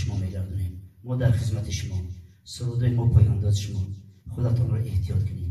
شما میگردونیم. ما در خدمت شما. سرودای ما پایان داد شما. خودتان را احتیاط کنید.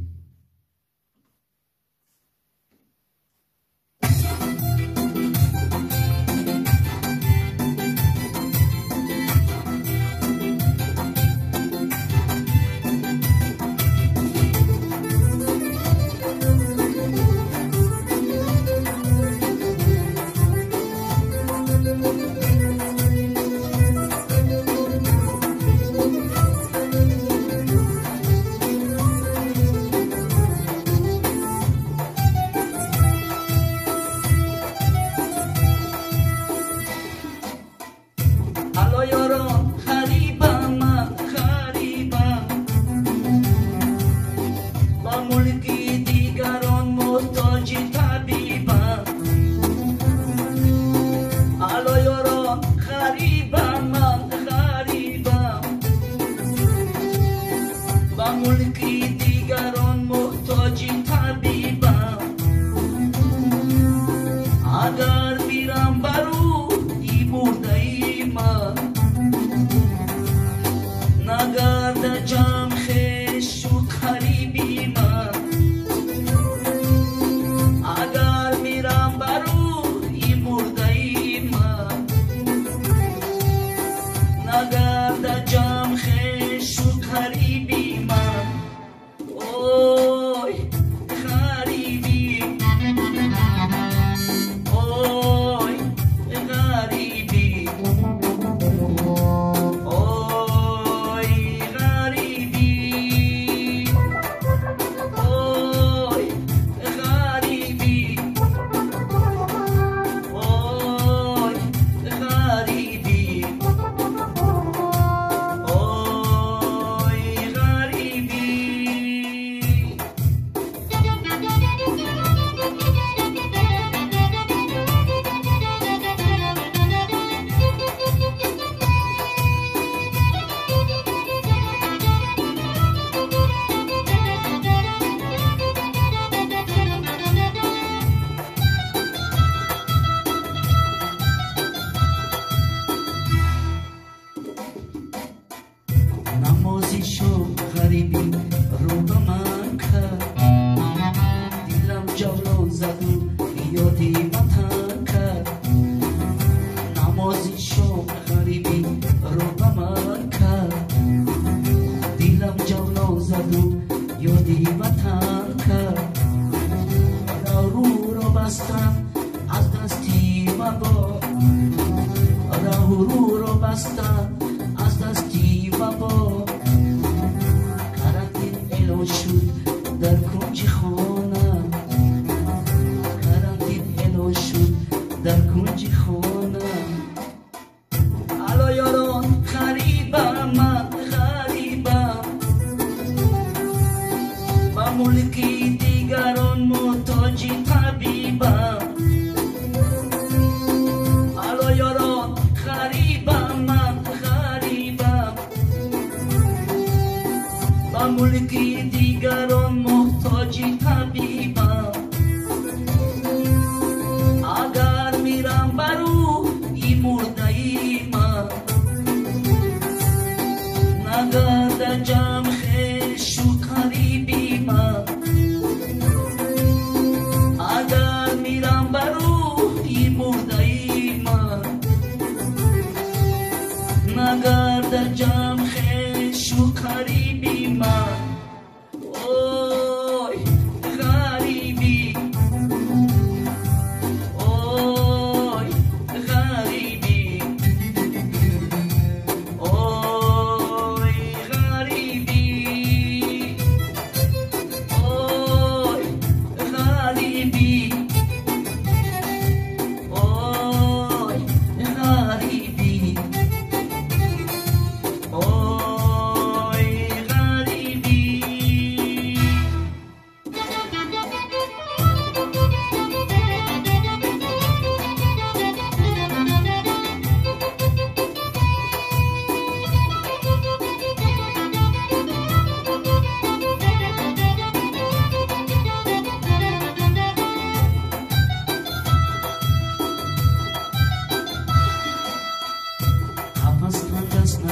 غریبی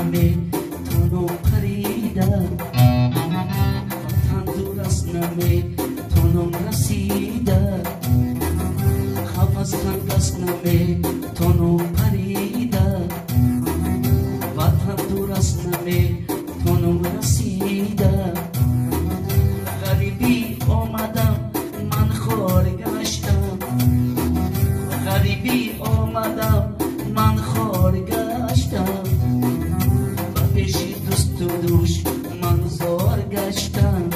نمی تانو پریدم وطن دور است نمی تانم رسیده حفظ کن دست نمی تانو پریده وطن دور است نمی تانم رسیده غریبی آمدم من خار گشتم غریبی آمدم من خار گشتم و پیشی دوست و دوش من زار گشتم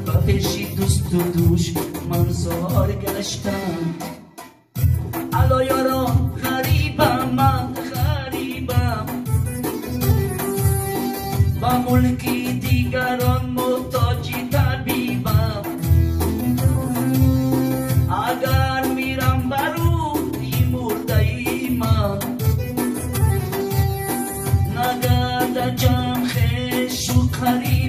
و پیشی دوست و دوش من زار گشتم الا یارا غریبم من غریبم با ملکی دیگران محتاج طبیبم اگر میرم برو مرده ای من نگرد جمع خیش و قریب